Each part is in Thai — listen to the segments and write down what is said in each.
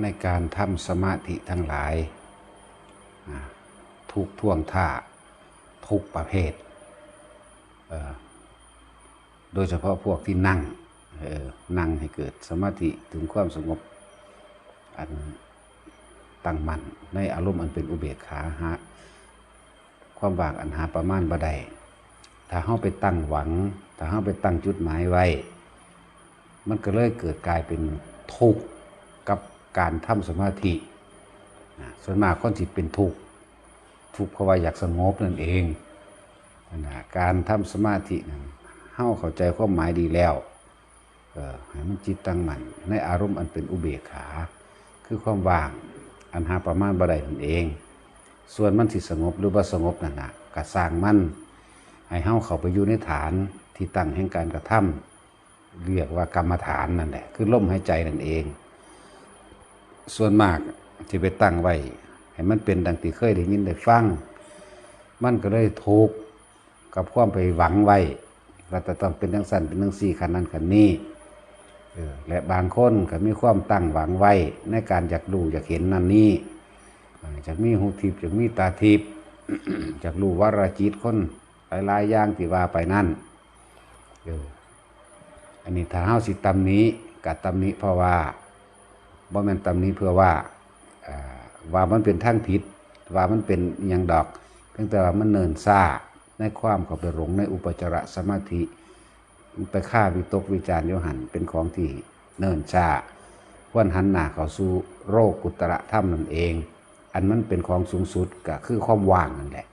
ในการทำสมาธิทั้งหลายทุกท่วงท่าทุกประเภทโดยเฉพาะพวกที่นั่งให้เกิดสมาธิถึงความสงบอันตั้งมั่นในอารมณ์อันเป็นอุเบกขาหาความว่างอันหาประมาณบ่ได้ถ้าเฮาไปตั้งหวังถ้าเฮาไปตั้งจุดหมายไว้มันก็เลยเกิดกลายเป็นทุกข์กับการทำสมาธิส่วนมากคนที่เป็นทุกข์เพราะว่าอยากสงบนั่นเองการทำสมาธินั้นเฮาเข้าใจความหมายดีแล้วให้มันจิตตั้งมั่นในอารมณ์อันเป็นอุเบกขาคือความว่างอันหาประมาณบ่ได้นั่นเองส่วนมันสิสงบหรือบ่สงบนั่นน่ะก็สร้างมันให้เฮาเข้าไปอยู่ในฐานที่ตั้งแห่งการกระทำเรียกว่ากรรมฐานนั่นแหละคือลมหายใจนั่นเองส่วนมากที่ไปตั้งไว้ให้มันเป็นดังที่เคยได้ยินได้ฟังมันก็เลยทุกข์กับความไปหวังไว้ว่าจะต้องเป็นจังซั่นเป็นจังซี่คันนั้นคันนี้และบางคนก็มีความตั้งหวังไว้ในการอยากดูอยากเห็นนั่นนี่อยากมีหูทิพย์อยากมีตาทิพย์ อยากรู้วรจิตคนหลายๆอย่างที่ว่าไปนั่นอันนี้ถ้าเฮาสิตำนี้กับตำนี้เพราะว่าบ่แม่นตำนี้เพื่อว่ามันเป็นทางผิดว่ามันเป็นอหยังดอกเพียงแต่ว่ามันเนินซ่าในความเข้าไปหลงในอุปจารสมาธิไปฆ่าวิตกวิจารโยหันเป็นของที่เนินช้าควรหันหน้าเข้าสู่โลกุตตรธรรมนั่นเองอันมันเป็นของสูงสุดก็คือความว่างนั่นแหละ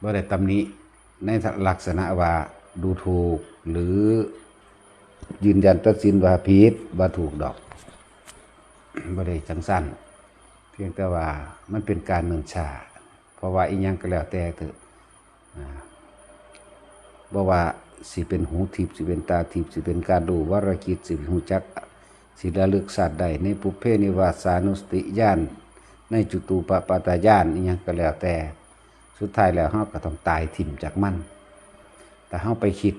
บ่ได้ตำหนิในลักษณะว่าดูถูกหรือยืนยันตัดสินว่าผิดว่าถูกดอกบ่ได้จังสั้นเพียงแต่ว่ามันเป็นการเนิ่นช้าเพราะว่าอีหยังก็แล้วแต่เถอะบ่ว่าสิเป็นหูทิพย์สิเป็นตาทิพย์สิเป็นการดูวรกิจสิหูจักสิระลึกศาสตร์ใดในปุพเพนิวาสานุสติญาณในจุตูปปาตญาณอีหยังก็แล้วแต่สุดท้ายแล้วเฮาก็ต้องตายถิ่มจากมันแต่เฮาไปคิด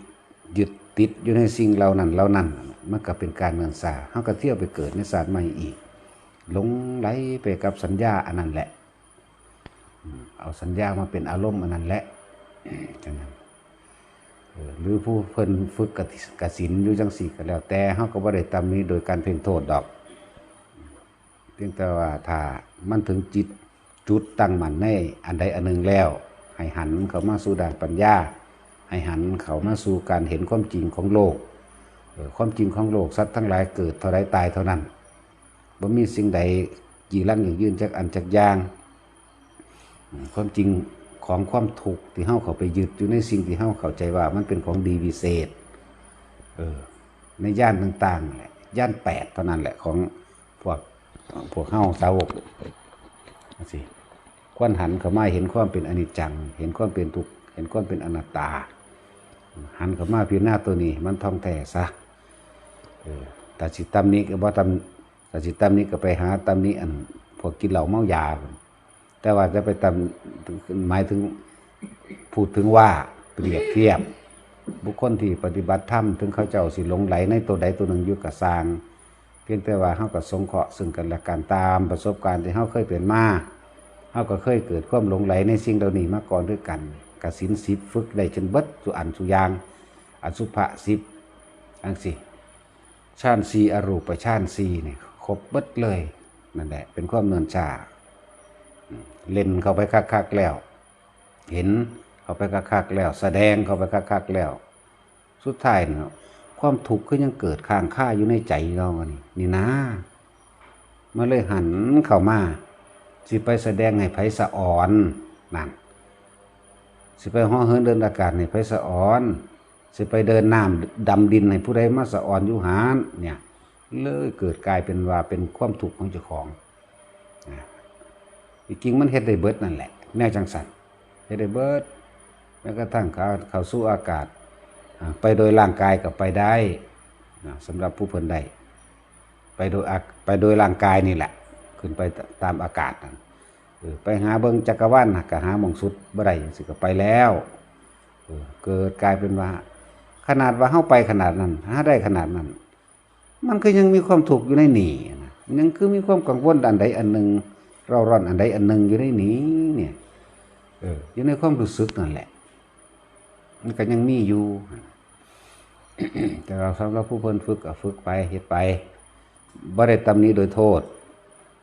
ยึดติดอยู่ในสิ่งเหล่านั้นมันก็เป็นการเนิ่นช้าเฮาก็เที่ยวไปเกิดในศาสตร์ใหม่อีกหลงไหลไปกับสัญญาอันนั้นแหละเอาสัญญามาเป็นอารมณ์อันนั้นแหละจังนั้นหรือผู้เพิ่นฝึกกสิณอยู่จังสี่ก็แล้วแต่เฮาก็บ่ได้ตำนี้โดยการเพ่งโทษดอกเพียงแต่ว่าถ้ามันถึงจิตจุดตั้งมั่นในอันใดอันหนึ่งแล้วให้หันเข้ามาสู่ด้านปัญญาให้หันเข้ามาสู่การเห็นความจริงของโลกความจริงของโลกสัตว์ทั้งหลายเกิดเท่าใดตายเท่านั้นบ่มีสิ่งใดจีรังอย่างยืนจักอันจักอย่างความจริงของความทุกข์ที่เฮาเข้าไปยึดอยู่ในสิ่งที่เฮาเข้าใจว่ามันเป็นของดีวิเศษในย่านต่างๆแหละย่าน8เท่านั้นแหละของพวกเฮาสาวกสิควรหันเข้ามาเห็นความเป็นอนิจจังเห็นความเป็นทุกข์เห็นความเป็นอนัตตาหันเข้ามาพิจารณาตัวนี้มันท่องแท้ซะแต่สิตำนี้ก็บ่ตำแต่สิตำนี้ก็ไปหาตำนี้อันพวกกินเหล้าเมายาแต่ว่าจะไปตำหมายถึงพูดถึงว่าเปรียบเทียบบุคคลที่ปฏิบัติธรรมถึงเขาเจ้าสิหลงไหลในตัวใดตัวหนึ่งอยู่กับสร้างเพียงแต่ว่าเฮาก็สงเคราะห์ซึ่งกันและกันตามประสบการณ์ที่เฮาเคยเป็นมาเฮาก็เคยเกิดความหลงไหลในสิ่งเหล่านี้มาก่อนด้วยกันกสิณ10ฝึกได้จนเบิดสุอันสุยางอสุภะ10จังซี่ฌาน4อรูปฌาน4นี่ครบเบิดเลยนั่นแหละเป็นความเนิ่นช้าเล่นเข้าไปคักๆแล้วเห็นเข้าไปคักๆแล้วแสดงเข้าไปคักๆแล้วสุดท้ายเนาะความทุกข์ก็ยังเกิดค้างคาอยู่ในใจเรานี่นะมาเลยหันเข้ามาสิไปแสดงให้ไผสะอ่อนนั่นสิไปฮ้อเหินเดินอากาศให้ไผสะอ่อนสิไปเดินน้ำดำดินให้ผู้ใดมาสะอ่อนอยู่หานเนี่ยเลยเกิดกลายเป็นว่าเป็นความทุกข์ของเจ้าของจริงมันเฮ็ดได้เบิดนั่นแหละแนวจังสันเฮ็ดได้เบิดแม้กระทั่งเข้าสู่อากาศไปโดยร่างกายก็ไปได้สำหรับผู้เพิ่นได้ไปโดยร่างกายนี่แหละขึ้นไปตามอากาศนั่นไปหาเบิ่งจักรวาลก็หาหม่องสุดบ่ได้จังซี่ก็ไปแล้วเกิดกลายเป็นว่าขนาดว่าเฮาไปขนาดนั้นหาได้ขนาดนั้น มันก็ยังมีความทุกข์อยู่ในนี่นะยังคือมีความกังวลอันใดอันหนึ่งเราร้อนอันใดอันหนึ่งอยู่ในนี้เนี่ยอยู่ในความรู้สึกนั่นแหละมันก็ยังมีอยู่ แต่เราสำหรับผู้เพิ่นฝึกก็ฝึกไปเฮ็ดไปบ่ได้ตำหนิโดยโทษ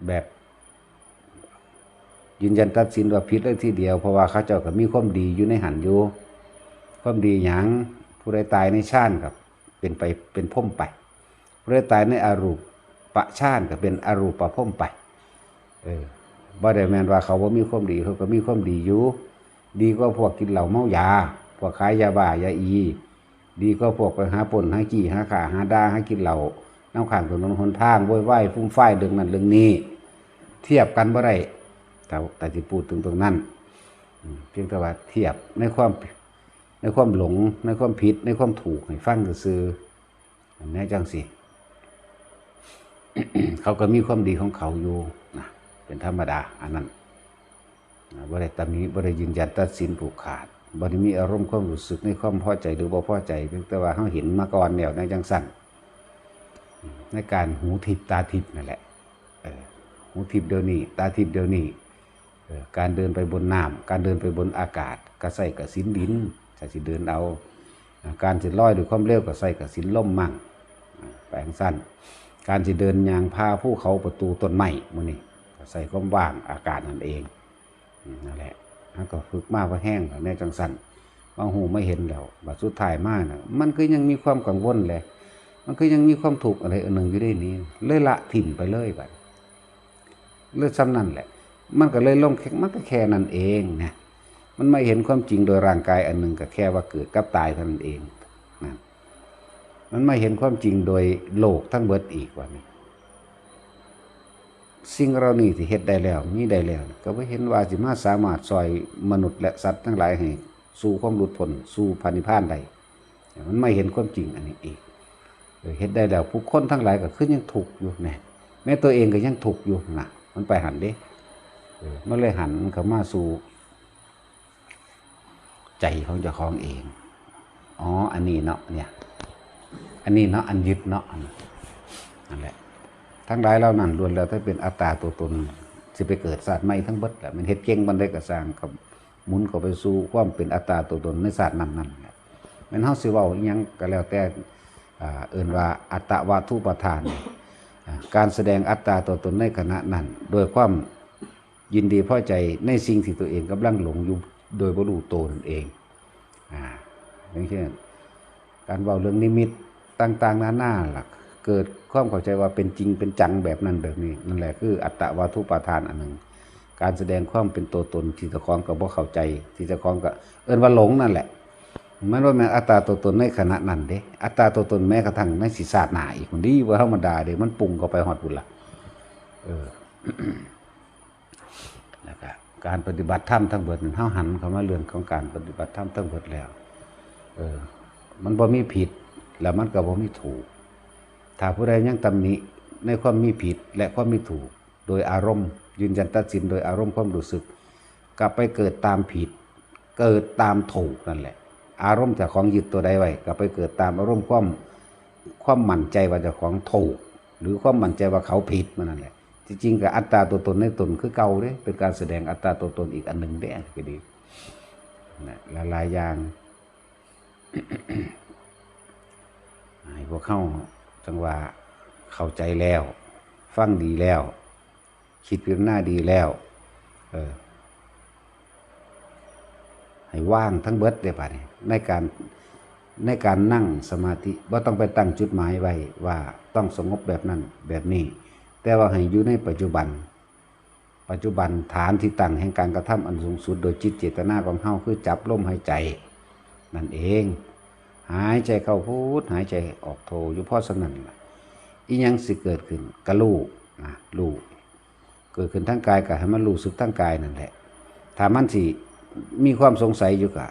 แบบยืนยันตัดสินว่าผิดเลยทีเดียวเพราะว่าเขาเจ้าก็มีความดีอยู่ในหันอยู่ความดีหยังผู้ใดตายในชาติกับเป็นไปเป็นพรหมไปผู้ใดตายในอรูปชาติก็เป็นอรูปพรหมไปบ่ได้แม่นว่าเขาบ่มีความดีเขาก็มีความดีอยู่ดีกว่าพวกกินเหล้าเมายาพวกขายยาบ้ายาอีดีกว่าพวกไปหาป่นหาจี้หาฆ่าหาด่าหากินเหล้าน้ำข้างถนนหนทางโวยวายฟุ้งฟ้ายเรื่องนั้นเรื่องนี้เทียบกันบ่ได้แต่ที่พูดถึงตรงนั้นเพียงแต่ว่าเทียบในความหลงในความผิดในความถูกให้ฟังซื่อๆแน่จังสิ เขาก็มีความดีของเขาอยู่นะเป็นธรรมดาอันนั้นบ่ได้ตำหนิบ่ได้ยืนยันตัดสินผูกขาดบ่ได้มีอารมณ์ความรู้สึกในความพอใจหรือบ่พอใจเพียงแต่ว่าเขาเห็นมาก่อนแล้วในจังสั่นในการหูทิพตาทิพนั่นแหละหูทิพเดี๋ยวนี้ตาทิพเดี๋ยวนี้การเดินไปบนน้ำการเดินไปบนอากาศก็ใส่กับสินดินถ้าสิเดินเอาการสิลอยด้วยความเร็วก็ใส่กับสินลมมั่งแปลงสั้นการสิเดินยางพาภูเขาประตูต้นไม้มื้อนี้ก็ใส่ความว่างอากาศนั่นเองนั่นแหละแล้วก็ฝึกมาว่าแห้งในจังสั้นบางหูไม่เห็นแล้วบัดสุดท้ายมาน่ะมันก็ยังมีความกังวลแหละมันก็ยังมีความทุกข์อะไรอันหนึ่งอยู่ในนี้เลยละถิ่มไปเลยบัดเลือดซ้ำนั่นแหละมันก็เลยลงแค่มันก็แค่นั้นเองนะมันไม่เห็นความจริงโดยร่างกายอันหนึ่งก็แค่ว่าเกิดกับตายเท่านั้นเองนะมันไม่เห็นความจริงโดยโลกทั้งเบิดอีกว่านี่สิ่งเรานี่ที่เฮ็ดได้แล้วมีได้แล้วก็ไม่เห็นว่าสิมาสามารถซอยมนุษย์และสัตว์ทั้งหลายให้สู่ความหลุดพ้นสู่พระนิพพานได้มันไม่เห็นความจริงอันนี้อีกเฮ็ดได้แล้วผู้คนทั้งหลายก็คือยังทุกข์อยู่แน่แม้ตัวเองก็ยังทุกข์อยู่นะมันไปหันเด้มันเลยหันเข้ามาสู่ใจของเจ้าของเองอ๋ออันนี้เนาะเนี่ยอันนี้เนาะอันยึดเนาะนั่นแหละทั้งหลายเหล่านั้นล้วนแล้วถ้าเป็นอัตตาตัวตนสิไปเกิดศาสตร์ใหม่ทั้งเบิดแหละมันเฮ็ดเก่งมันได้กระสร้างกับหมุนเข้าไปสู่ความเป็นอัตตาตัวตนในศาสตร์นั้นๆแหละมันเฮาสิเว้าอิหยังก็แล้วแต่เอิ่นว่าอัตตวาทุปทานการแสดงอัตตาตัวตนในขณะนั้นโดยความยินดีพอใจในสิ่งที่ตัวเองกำลังหลงอยู่โดยบ่รู้ตัวนั่นเองอย่างเช่นการเว้าเรื่องนิมิตต่างๆนานาล่ะเกิดความเข้าใจว่าเป็นจริงเป็นจังแบบนั้นแบบนี้นั่นแหละคืออัตตวาทุปทานอันหนึ่งการแสดงความเป็นตัวตนที่เจ้าของก็บ่เข้าใจที่เจ้าของก็เอิ้นว่าหลงนั่นแหละมันว่าแม่นอัตตาตัวตนในขณะนั้นเด้อัตตาตัวตนแม้กระทั่งในศีรษะหน้าอีกคนดีว่าธรรมดาเด้มันปรุงเข้าไปฮอดพุ่นล่ะแล้วก็การปฏิบัติธรรมทั้งเบิดเฮาหันเข้ามาเรื่องของการปฏิบัติธรรมทั้งเบิดแล้วมันบ่มีผิดแล้วมันก็บ่มีถูกถ้าผู้ใดยังตำหนิในความมีผิดและความมีถูกโดยอารมณ์ยืนยันตัดสินโดยอารมณ์ความรู้สึกกลับไปเกิดตามผิดเกิดตามถูกนั่นแหละอารมณ์เจ้าของยึดตัวใดไว้กลับไปเกิดตามอารมณ์ความมั่นใจว่าเจ้าของถูกหรือความมั่นใจว่าเขาผิดมันนั่นแหละจริงๆกับอัตตาตัวตนในตนคือเก่าเด้เป็นการแสดงอัตตาตัวตนอีกอันหนึ่งได้ก็ดีนะหลายอย่าง ให้พวกเข้าจังว่าเข้าใจแล้วฟังดีแล้วคิดพิจารณาดีแล้วให้ว่างทั้งเบิดได้ป่ะเนี่ยในการนั่งสมาธิว่าต้องไปตั้งจุดหมายไว้ว่าต้องสงบแบบนั้นแบบนี้แต่ว่าให้อยู่ในปัจจุบันฐานที่ตั้งแห่งการกระทำอันสูงสุดโดยจิตเจตนาของเฮาคือจับลมหายใจนั่นเองหายใจเข้าพุทหายใจออกโทอยู่พอสนั่นอีหยังสิเกิดขึ้นกะรู้นะรู้เกิดขึ้นทั้งกายก็ให้มันรู้สึกทั้งกายนั่นแหละถ้ามันสิมีความสงสัยอยู่ก็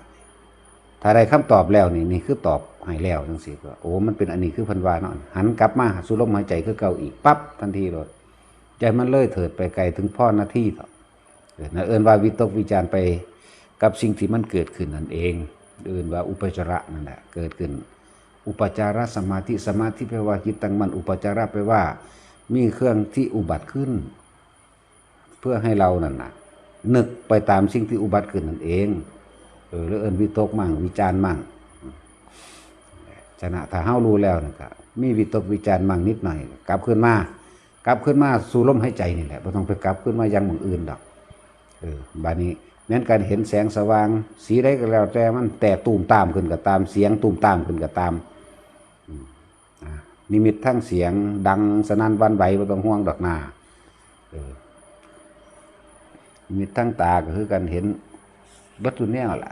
ถ้าได้คำตอบแล้วนี่คือตอบให้แล้วจังซี่ก็โอ้มันเป็นอันนี้คือพันวาเนาะหันกลับมาสู่ลมหายใจคือเก่าอีกปั๊บทันทีเลยใจมันเลยเถิดไปไกลถึงพ่อหน้าที่เถาะนะเอิ้นว่าวิตกวิจารไปกับสิ่งที่มันเกิดขึ้นนั่นเองเอิ้นว่าอุปจาระนั่นแหละเกิดขึ้น อุปจารสมาธิสมาธิแปลว่าจิตตั้งมั่นอุปจาระแปลว่ามีเครื่องที่อุบัติขึ้นเพื่อให้เรานั่นน่ะนึกไปตามสิ่งที่อุบัติขึ้นนั่นเองแล้วเอิ้นวิตกมั่งวิจารมั่งชนะถ้าเฮารู้แล้วนะครับมีวิตกวิจารมั่งนิดหน่อยกลับขึ้นมาสู่ลมหายใจนี่แหละบ่ต้องไปกลับขึ้นมาอย่างอื่นดอกบัดนี้แม้นการเห็นแสงสว่างสีใดก็แล้วแต่มันแต่ตูมตามขึ้นก็ตามเสียงตูมตามขึ้นก็ตามนิมิตทั้งเสียงดังสนั่นหวั่นไหวบ่ต้องห่วงดอกหน้านิมิตทั้งตาก็คือการเห็นวัตถุแนวล่ะ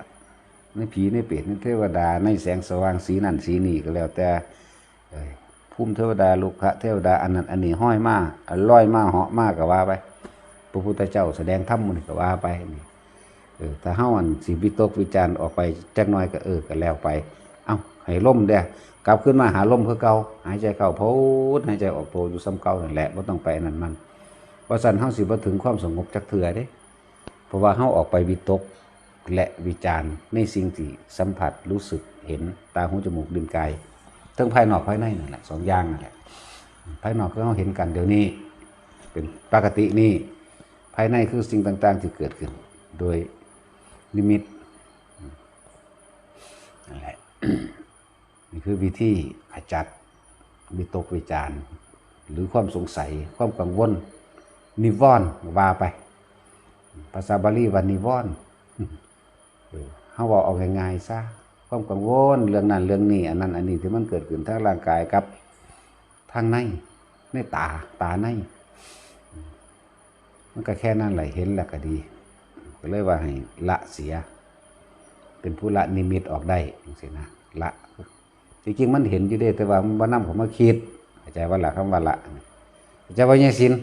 ในผีในเปรตในเทวดาในแสงสว่างสีนั่นสีนี่ก็แล้วแต่ภูมิเทวดาลูกเทวดาอันนั้นอันนี้ห้อยมาลอยมาเหาะมาก็ว่าไปพระพุทธเจ้าแสดงธรรมมื้อนี้ก็ว่าไปนี่ถ้าเฮาอันสิวิตกวิจารณ์ออกไปจักหน่อยก็ก็แล้วไปเอ้าให้ลมเด้อกลับขึ้นมาหาลมคือเก่าหายใจเข้าพุทหายใจออกโทอยู่ซ้ำเก่านั่นแหละบ่ต้องไปนั่นมันเพราะซั่นเฮาสิบ่ถึงความสงบจักเทื่อเด้เพราะว่าเฮาออกไปวิตกและวิจารณ์ในสิ่งที่สัมผัสรู้สึกเห็นตาหูจมูกลิ้นกายทั้งภายนอกภายในนั่นแหละ2อย่างนั่นแหละภายนอกก็เฮาเห็นกันเดี๋ยวนี้เป็นปกตินี่ภายในคือสิ่งต่างๆที่เกิดขึ้นโดยนิมิตนั่นแหละ นี่คือวิธีขจัดวิตกวิจารณ์หรือความสงสัยความกังวลนิวรณ์ว่าไปภาษาบาลีว่านิวรณ์เฮาว่าเอาง่ายๆซะความกังวลเรื่องนั้นเรื่องนี้อันนั้นอันนี้ที่มันเกิดขึ้นทางร่างกายกับทางในตาในมันก็แค่นั้นแหละเห็นแล้วก็ดีก็เลยว่าให้ละเสียเป็นผู้ละนิมิตออกได้จังซี่นะละจริงๆมันเห็นอยู่เด้แต่ว่ามันบ่นำเข้ามาคิดเข้าใจว่าละคำว่าละเข้าใจว่าแยสิน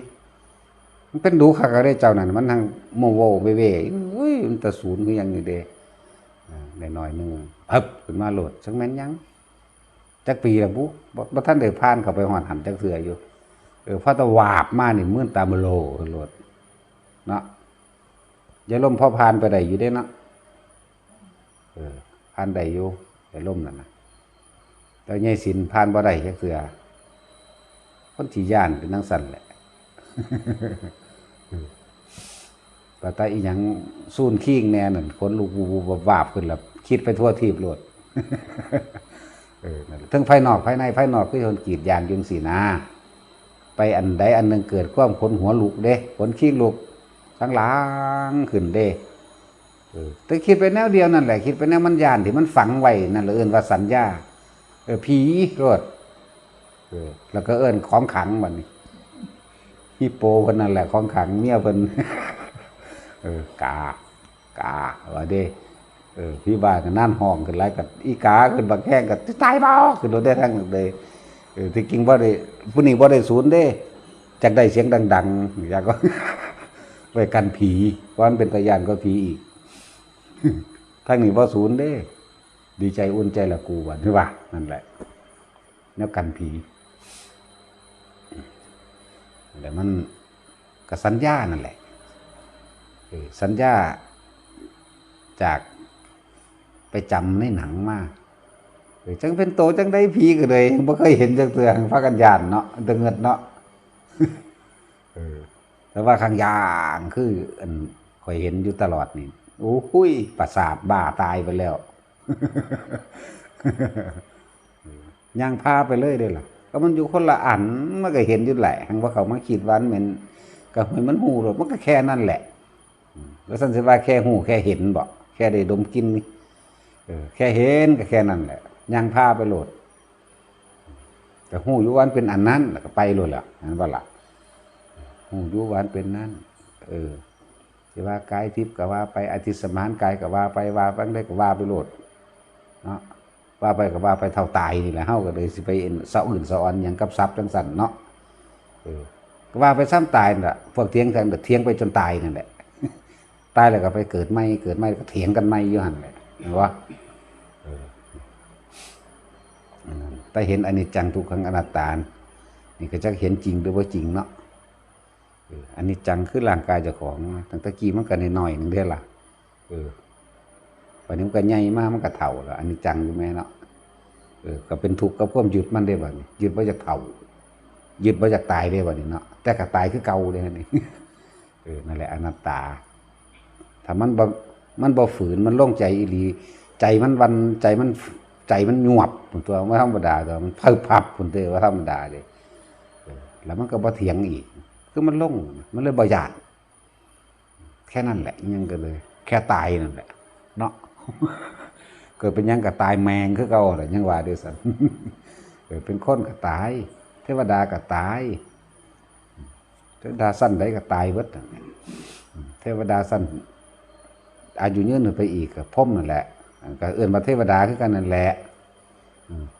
มันเป็นดูคักก็ได้เจ้านั่นมันทางโมโวเว่ๆอุ้ยมันตะศูนย์คือหยังนี่เด้ได้น้อยนึงฮึบขึ้นมาโหลดจังแม่นยังจักปีละบุบ่ทันได้ผ่านเข้าไปฮอดหันจักเทื่ออยู่พอตะวาบมานี่มื่นตามโลโหลดเนาะอย่าล่มพอผ่านไปได้อยู่เด้เนาะผ่านได้อยู่อย่าล่มนั่นน่ะแต่ใหญ่สินผ่านบ่ได้จักเทื่อคนที่ย่านเป็นจังซั่นแหละปะตาอีหยังซูนขี้งแน่นั่นคนลูกวูบวาบขึ้นแล้วคิดไปทั่วทีบโลดทั้งภายนอกภายในภายนอกคือคนกรีดยางยุงสีนาไปอันใดอันหนึ่งเกิดความขนหัวลุกเด้ขนขี้ลุกทั้งหลังขึ้นเด้แต่คิดไปแนวเดียวนั่นแหละคิดไปแนวมันยานที่มันฝังไว้นั่นแหละเอิ้นว่าสัญญาผีโลดแล้วก็เอิ้นของขังบัดนี้ฮิปโปคนนั่นแหละของขังเมียเพิ่นกาว่าเด้พี่บ้านก็นั่นห้องขึ้นหลายกับอีกาขึ้นบักแข้งก็ตายบ่ขึ้นโดนได้ทั้งเลยที่จริงบ่ได้ผู้นี้บ่ได้ศูนย์เด้จักได้เสียงดังๆอยากก็ ไว้กันผีเพราะมันเป็นตะยานก็ผีอีกทั้งนี้บ่ศูนย์เด้ดีใจอุ่นใจละกูว่านี่ว่านั่นแหละแนวกันผีแต่มันก็สัญญานั่นแหละสัญญาจากไปจำในหนังมาจังเป็นโตจังได้ผีก็เลยบ่เคยเห็นจังเทื่อพากันย่านเนาะตะเงิดเนาะแต่ว่าข้างย่างคืออันข่อยเห็นอยู่ตลอดนี่โอ้หุยประสาทบ้าตายไปแล้วย่างพาไปเลยเด้อล่ะก็มันอยู่คนละอันมันก็เห็นอยู่แหละหังว่าเขามาคิดวันเหม็นก็มันหูหรอกมันก็แค่นั่นแหละแล้วซั่นสิว่าแค่หูแค่เห็นบ่แค่ได้ดมกลิ่นนี่แค่เห็นก็แค่นั้นแหละย่างพาไปโลดก็หูอยู่วันเป็นอันนั้นแล้วก็ไปโลดแล้วนั่นว่าล่ะหูอยู่วันเป็นนั้นสิว่ากายทิพย์ก็ว่าไปอธิสมานกายก็ว่าไปว่าไปได้ก็ว่าไปโลดเนาะว่าไปก็ว่าไปเท่าตายนี่แหละเฮาก็เลยสิไปเสาอื่นเสาอันหยังกับทรัพย์จังซั่นเนาะก็ว่าไปซ้ำตายนั่นล่ะพวกเถียงกันเถียงไปจนตายนั่นแหละตายแล้วก็ไปเกิดใหม่ก็เถียงกันใหม่อยู่หั่นแหละเห็นบ่แต่เห็นอนิจจังทุกขังอนัตตานี่ก็จะเห็นจริงหรือว่าจริงเนาะอนิจจังคือร่างกายเจ้าของตั้งแต่กี้มันก็น้อยๆนึงเด้อล่ะวันนี้มันก็ใหญ่มากมันก็เฒ่าแล้วอนิจจังอยู่แม่เนาะ ก็เป็นทุกข์กับความยึดมันได้บัดนี้ยึดบ่จากเฒ่ายึดบ่จากตายได้บัดนี้เนาะแต่ก็ตายคือเก่าเด้นี่นั่นแหละอนัตตาถ้ามันบ่ฝืนมันโล่งใจอีหลีใจมันวันใจมันหยวบพุ่นตัวว่าธรรมดาตัวมันเพิบพับพุ่นตัวว่าธรรมดาเด้แล้วมันก็บ่เถียงอีกคือมันโล่งมันเลยบ่ย้านแค่นั้นแหละยังก็เลยแค่ตายนั่นแหละเนาะเกิดเป็นยังก็ตายแมงคือเก่าแหละยังว่าด้วยซั่นเกิดเป็นคนก็ตายเทวดาก็ตายเทวดาสั้นใดก็ตายเบิดเทวดาสั้นอายุยืนไปอีกก็พรหมนั่นแหละก็เอิ้นว่าเทวดาคือกันนั่นแหละ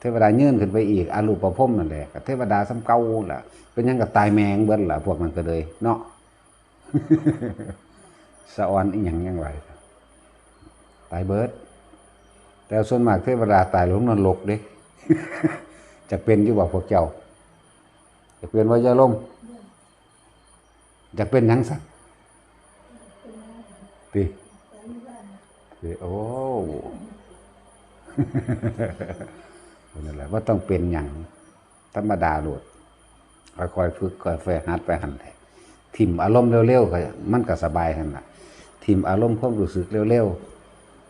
เทวดายืนขึ้นไปอีกอรูปพรหมนั่นแหละก็เทวดาซ้ำเก่าล่ะเป็นยังก็ตายแมงเบิดล่ะพวกนั้นก็เลยเนาะสะออนอีหยังไว้ตายเบิดแต่ส่วนมากเทวดาตายลงนรกเด้ จะเป็นอยู่บ่พวกเจ้าจะเป็นว่าจะล่มจะเป็นหยังสักติโอ้นั่นแหละว่าต้องเป็นอย่างธรรมดาโลดค่อยๆฝึกค่อยๆหัดไปหั่นแหละทิ่มอารมณ์เร็วๆก็มันก็สบายหั่นน่ะทิ่มอารมณ์ความรู้สึกเร็ว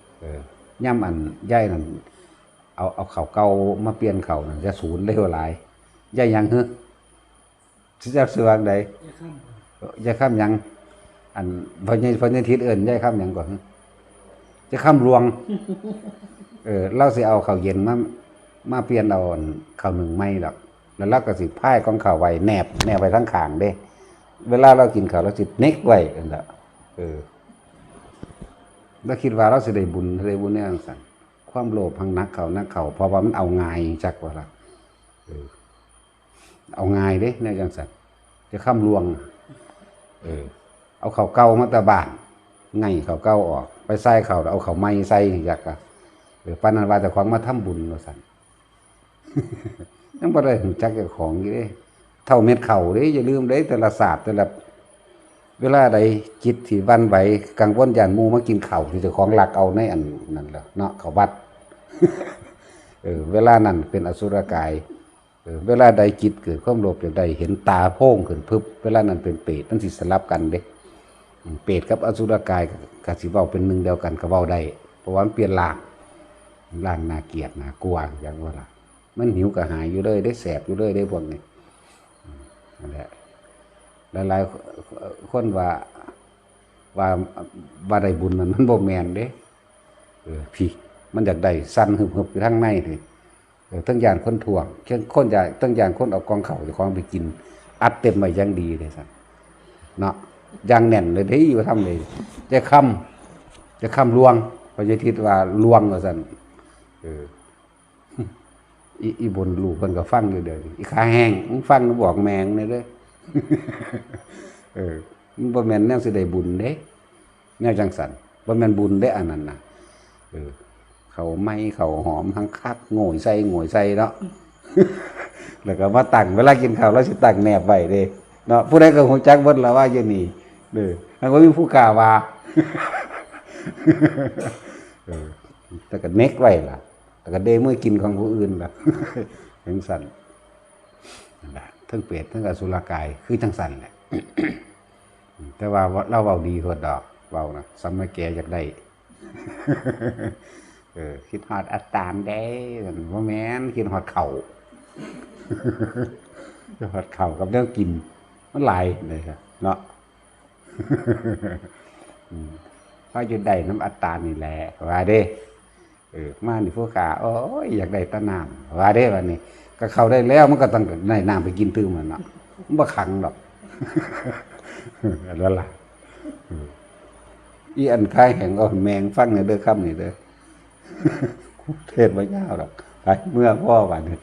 ๆย่ำอันย่ายนั่นเอาเข่าเก่ามาเปลี่ยนเข่านั่นจะศูนย์เร็วหลายย่ายยังฮึสิจักสิวางใดย่ายข้ามยังอันพญาทิศเอิ้นย่ายข้ามยังก่อนจะข้ามรวงเราสิเอาข้าวเย็นมาเปลี่ยนเอาข้าวหนึ่งไม่ดอกแล้วเราก็สิพายของข้าวไว้แนบไว้ทั้งข้างเด้เวลาเรากินข้าวเราสิเน็กไว้นั่นแหละเราคิดว่าเราสิได้บุญเนี่ยสั่นความโลภพังนักเขาเพราะว่ามันเอาง่ายจักว่าล่ะเอาง่ายเด้เนี่ยจังสั่นจะข้ามลวงเอาข้าวเก่ามาตะบ้านไงข้าวเก่าออกไปใส่ข้าวเอาข้าวใหม่ใส่จักอ่ะปานนั้นว่าแต่ของมาทำบุญว่าสั่น ยังบ่ได้รู้จักเจ้าของอยู่เด้เท่าเม็ดข้าวเด้อย่าลืมเด้แต่ละศาสตร์แต่ละเวลาใดจิตที่วันไหวกังวลย่านหมู่มากินข้าวที่เจ้าของลักเอาในอันนั่นแหละเนาะเขาวัด เวลานั้นเป็นอสุรกายเวลาใดจิตเกิดความโลภอย่างใดเห็นตาโพ่งขึ้นพึบเวลานั้นเป็นเปรตมันสิสลับกันเด้เปรตกับอสุรกายก็สิเว้าเป็นหนึ่งเดียวกันก็เว้าได้เพราะว่ามันเปลี่ยนร่างน่าเกลียดน่ากลัวอย่างว่าล่ะมันหิวกระหายอยู่เลยได้แสบอยู่เลยได้พวกนี้นั่นแหละหลายๆคนว่าได้บุญมันบ่แม่นเด้พี่มันอยากได้สั่นหึบๆอยู่ทางในนี่ทั้งย่านคนถ่วงคนอยากทั้งย่านคนเอากองข้าวเจ้าของไปกินอัดเต็มไว้อย่างดีเลยซั่นเนาะอย่างแน่นเลยเด้อยู่ทำเลยจะค้ำลวงพระเจ้าทิศว่าลวงว่าซั่นอีบนลูกเพิ่นก็ฟังอยู่เด้ออีขาแห้งมึงฟังบอกแมงนี่เด้อมันบ่แม่นแนวสิได้บุญเด้แนวจังซั่นบ่แม่นบุญเด้อันนั้นน่ะเขาไม่เขาหอมทั้งคักโง่ยใส่เนาะ แล้วก็มาตั้งเวลากินข้าวเราสิตั้งแนบไว้เด้เนาะผู้ใดก็ฮู้จักเบิดล่ะว่าอย่างนี้เด้ออันบ่มีผู้กล้าว่าแต่ก็เน็กไว้ล่ะแต่ก็เดมื้อกินของผู้อื่นล่ะ จังซั่นนั่นล่ะทั้งเปรตทั้งอสุรกายคือจังซั่นแหละ แต่ว่าเราเว้าดีโพดดอกเว้านะสำมาแก่อยากได้ คิดฮอดอัตตานได้บ่แม่นคิดฮอดเข่า ฮอดเข่ากับเรื่องกินมันหลายเลยครับเนาะ พออยู่ได้น้ำอัตตานี่แหละว่าเด้มานี่ผู้ขาโอ้ยอยากได้ตะน้ำว่าเด้วันนี้ก็เข้าได้แล้วมันก็ต้องได้น้ำไปกินตื้มมันเนาะมันบ่ขังดอก แล้วล่ะอีอันคายแห่งเอาแมงฟังในเด้อค่ำนี่เด้อ เทศบ่ยาวดอกไปเมื่อพ่อว่านี่